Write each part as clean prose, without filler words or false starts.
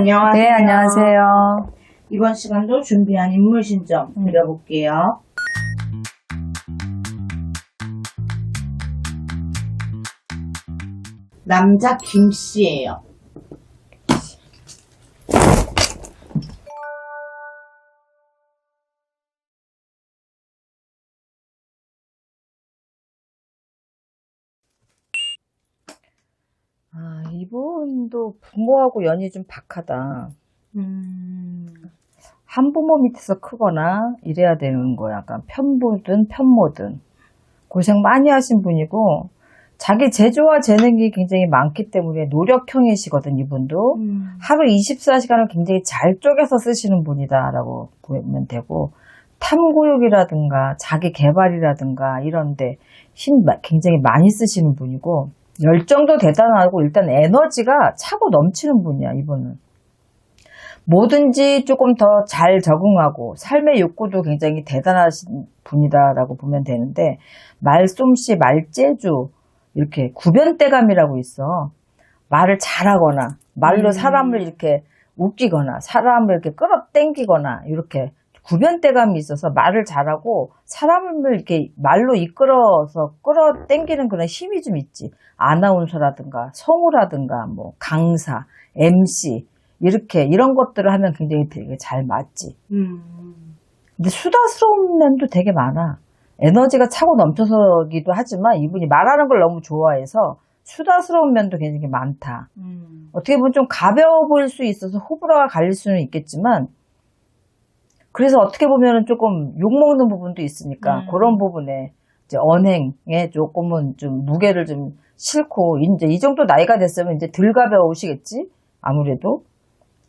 안녕하세요. 네, 안녕하세요. 이번 시간도 준비한 인물 신청 드려볼게요. 남자 김씨예요. 이분도 부모하고 연이 좀 박하다. 한부모 밑에서 크거나 이래야 되는 거야. 약간 편부든 편모든. 고생 많이 하신 분이고, 자기 재주와 재능이 굉장히 많기 때문에 노력형이시거든, 이분도. 하루 24시간을 굉장히 잘 쪼개서 쓰시는 분이다라고 보면 되고, 탐구욕이라든가 자기 개발이라든가 이런데 굉장히 많이 쓰시는 분이고, 열정도 대단하고 일단 에너지가 차고 넘치는 분이야, 이분은. 뭐든지 조금 더 잘 적응하고 삶의 욕구도 굉장히 대단하신 분이다라고 보면 되는데, 말솜씨, 말재주, 이렇게 구변대감이라고 있어. 말을 잘하거나 말로 사람을 이렇게 웃기거나 사람을 이렇게 끌어당기거나 이렇게 구변대감이 있어서 말을 잘하고 사람을 이렇게 말로 이끌어서 끌어당기는 그런 힘이 좀 있지. 아나운서라든가 성우라든가 뭐 강사, MC 이렇게 이런 것들을 하면 굉장히 되게 잘 맞지. 근데 수다스러운 면도 되게 많아. 에너지가 차고 넘쳐서기도 하지만 이분이 말하는 걸 너무 좋아해서 수다스러운 면도 굉장히 많다. 어떻게 보면 좀 가벼워 보일 수 있어서 호불호가 갈릴 수는 있겠지만, 그래서 어떻게 보면 조금 욕먹는 부분도 있으니까 그런 부분에 이제 언행에 조금은 좀 무게를 좀 싣고, 이제 이 정도 나이가 됐으면 이제 덜 가벼우시겠지? 아무래도.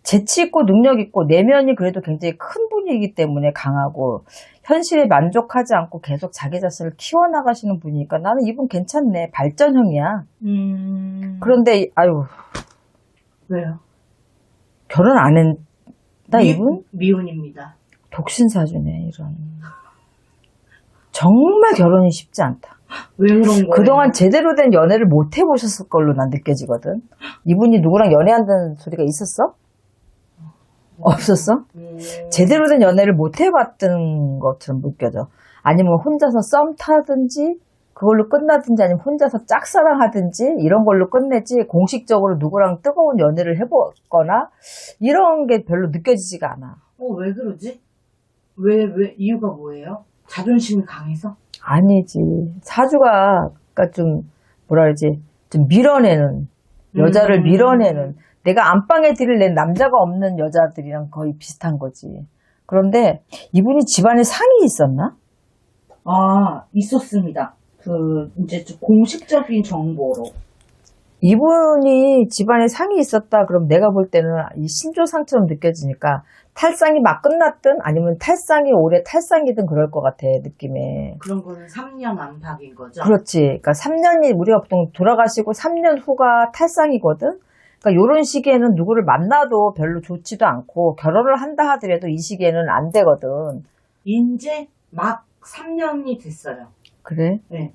재치있고 능력있고 내면이 그래도 굉장히 큰 분이기 때문에 강하고 현실에 만족하지 않고 계속 자기 자신을 키워나가시는 분이니까 나는 이분 괜찮네. 발전형이야. 그런데 아유, 왜요? 결혼 안 했다 이분? 미혼입니다. 독신사주네 이런. 정말 결혼이 쉽지 않다. 왜 그런 거예요? 그동안 제대로 된 연애를 못 해보셨을 걸로 난 느껴지거든. 이분이 누구랑 연애한다는 소리가 있었어? 없었어? 제대로 된 연애를 못 해봤던 것처럼 느껴져. 아니면 혼자서 썸 타든지 그걸로 끝나든지 아니면 혼자서 짝사랑하든지 이런 걸로 끝내지 공식적으로 누구랑 뜨거운 연애를 해보거나 이런 게 별로 느껴지지가 않아. 왜 그러지? 왜 이유가 뭐예요? 자존심이 강해서? 아니지. 사주가 그러니까 좀 뭐라 그러지? 좀 밀어내는 여자를 밀어내는, 내가 안방에 들을 낸 남자가 없는 여자들이랑 거의 비슷한 거지. 그런데 이분이 집안에 상이 있었나? 있었습니다. 이제 좀 공식적인 정보로. 이분이 집안에 상이 있었다 그럼 내가 볼 때는 이 신조상처럼 느껴지니까 탈상이 막 끝났든 아니면 탈상이 올해 탈상이든 그럴 것 같아, 느낌에. 그런 거는 3년 안팎인 거죠? 그렇지. 그러니까 3년이 우리가 보통 돌아가시고 3년 후가 탈상이거든. 그러니까 이런 시기에는 누구를 만나도 별로 좋지도 않고 결혼을 한다 하더라도 이 시기에는 안 되거든. 이제 막 3년이 됐어요. 그래? 네.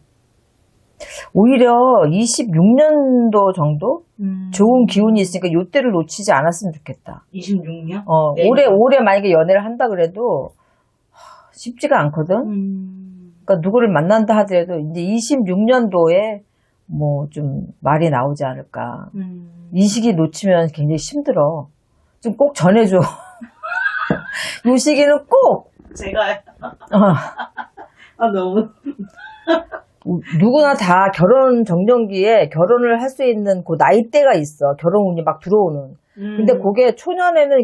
오히려 26년도 정도 좋은 기운이 있으니까 요때를 놓치지 않았으면 좋겠다. 26년? 네. 올해 만약에 연애를 한다 그래도 쉽지가 않거든. 그러니까 누구를 만난다 하더라도 이제 26년도에 뭐 좀 말이 나오지 않을까. 이 시기 놓치면 굉장히 힘들어. 좀 꼭 전해줘. 이 시기는 꼭. 제가요? 너무. 누구나 다 결혼 정년기에 결혼을 할 수 있는 그 나이대가 있어. 결혼운이 막 들어오는. 근데 그게 초년에는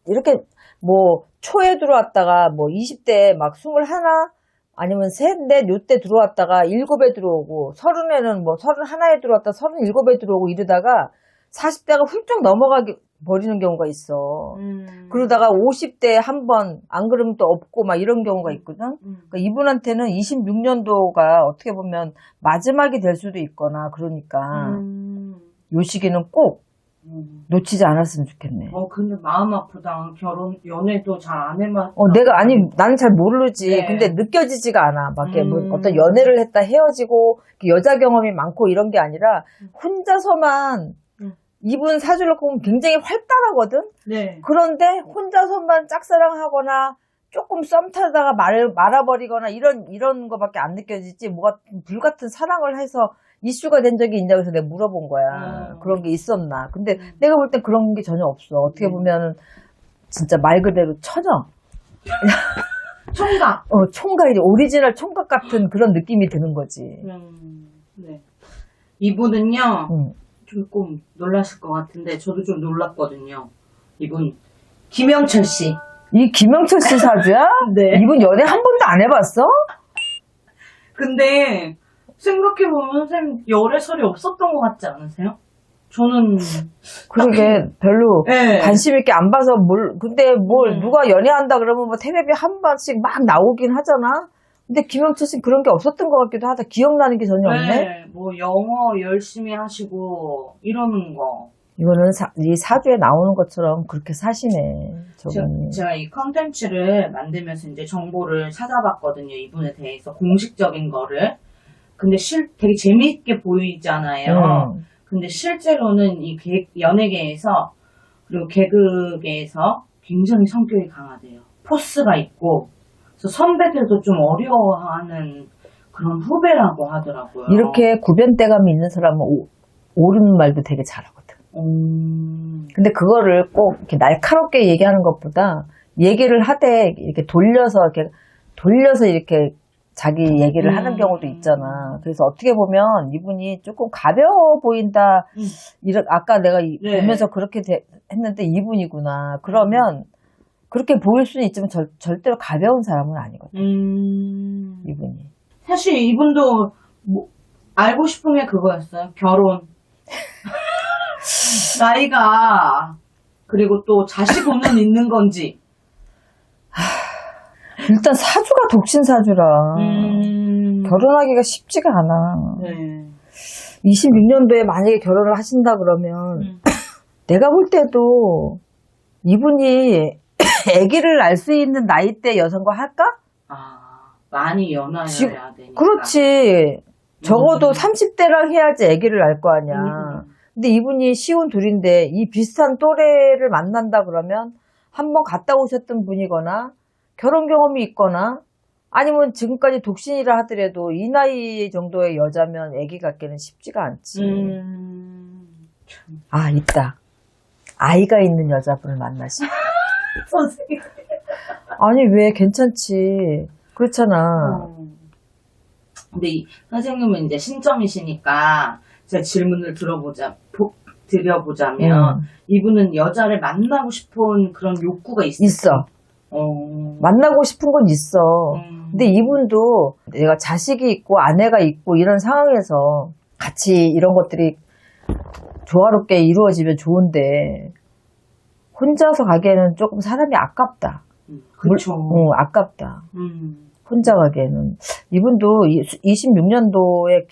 이렇게 뭐 초에 들어왔다가 뭐 20대에 막 21 아니면 셋, 넷 요때 들어왔다가 7에 들어오고 30에는 뭐 31에 들어왔다 37에 들어오고 이러다가 40대가 훌쩍 넘어가게 버리는 경우가 있어. 그러다가 50대에 한 번, 안 그러면 또 없고 막 이런 경우가 있거든. 그러니까 이분한테는 26년도가 어떻게 보면 마지막이 될 수도 있거나 그러니까 요 시기는 꼭 놓치지 않았으면 좋겠네. 근데 마음 아프다. 연애도 잘 안 해봤어. 나는 잘 모르지. 네. 근데 느껴지지가 않아. 막 뭐 어떤 연애를 했다 헤어지고 여자 경험이 많고 이런 게 아니라 혼자서만 이분 사주를 보면 굉장히 활달하거든? 네. 그런데 혼자서만 짝사랑하거나 조금 썸 타다가 말아버리거나 이런 거밖에 안 느껴지지, 뭐가 불같은 사랑을 해서 이슈가 된 적이 있냐고 해서 내가 물어본 거야. 그런 게 있었나. 근데 내가 볼 땐 그런 게 전혀 없어. 어떻게 보면은 진짜 말 그대로 처녀. 총각. 총각이지. 오리지널 총각 같은 그런 느낌이 드는 거지. 네. 이분은요, 응. 조금 놀라실 것 같은데, 저도 좀 놀랐거든요. 이분, 김영철 씨. 이 김영철 씨 사주야? 네. 이분 연애 한 번도 안 해봤어? 근데, 생각해보면 선생님, 열애설이 없었던 것 같지 않으세요? 저는, 그러게 별로 네. 관심 있게 안 봐서 근데 뭘 음. 누가 연애한다 그러면 뭐 텔레비 한 번씩 막 나오긴 하잖아. 근데 김영철 씨는 그런 게 없었던 것 같기도 하다. 기억나는 게 전혀 없네. 네, 뭐 영어 열심히 하시고 이러는 거. 이거는 이 사주에 나오는 것처럼 그렇게 사시네. 저분이. 제가 이 컨텐츠를 만들면서 이제 정보를 찾아봤거든요. 이분에 대해서 공식적인 거를. 근데 되게 재미있게 보이잖아요. 근데 실제로는 이 연예계에서 그리고 개그계에서 굉장히 성격이 강하대요. 포스가 있고, 그래서 선배들도 좀 어려워하는 그런 후배라고 하더라고요. 이렇게 구변대감이 있는 사람은 옳은 말도 되게 잘하거든. 근데 그거를 꼭 이렇게 날카롭게 얘기하는 것보다 얘기를 하되 이렇게 돌려서 이렇게 자기 얘기를 하는 경우도 있잖아. 그래서 어떻게 보면 이분이 조금 가벼워 보인다. 아까 내가 네. 보면서 그렇게 했는데 이분이구나. 그러면 그렇게 보일 수는 있지만 절대로 가벼운 사람은 아니거든. 이분이. 사실 이분도 뭐 알고 싶은 게 그거였어요. 결혼. 나이가 그리고 또 자식은 있는 건지. 일단 사주가 독신 사주라 결혼하기가 쉽지가 않아. 네. 26년도에 만약에 결혼을 하신다 그러면 내가 볼 때도 이분이 아기를 낳을 수 있는 나이대 여성과 할까? 많이 연하여야 되니까. 그렇지. 적어도 30대랑 해야지 아기를 낳을 거 아니야. 근데 이분이 시혼 둘인데 이 비슷한 또래를 만난다 그러면 한번 갔다 오셨던 분이거나 결혼 경험이 있거나 아니면 지금까지 독신이라 하더라도 이 나이 정도의 여자면 아기 갖기는 쉽지가 않지. 있다. 아이가 있는 여자분을 만나시. 선생님. 아니 왜 그렇잖지. 그렇잖아. 근데 선생님은 이제 신점이시니까 제가 질문을 드려보자면 이분은 여자를 만나고 싶은 그런 욕구가 있어. 만나고 싶은 건 있어. 근데 이분도 내가 자식이 있고 아내가 있고 이런 상황에서 같이 이런 것들이 조화롭게 이루어지면 좋은데 혼자서 가기에는 조금 사람이 아깝다. 그렇죠. 아깝다. 혼자 가기에는. 이분도 26년도에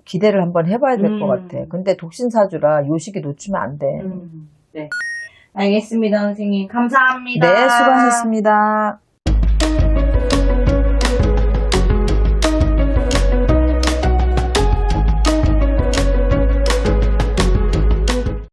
기대를 한번 해봐야 될 것 같아. 근데 독신사주라 요 시기 놓치면 안 돼. 네. 알겠습니다, 선생님. 감사합니다. 네, 수고하셨습니다.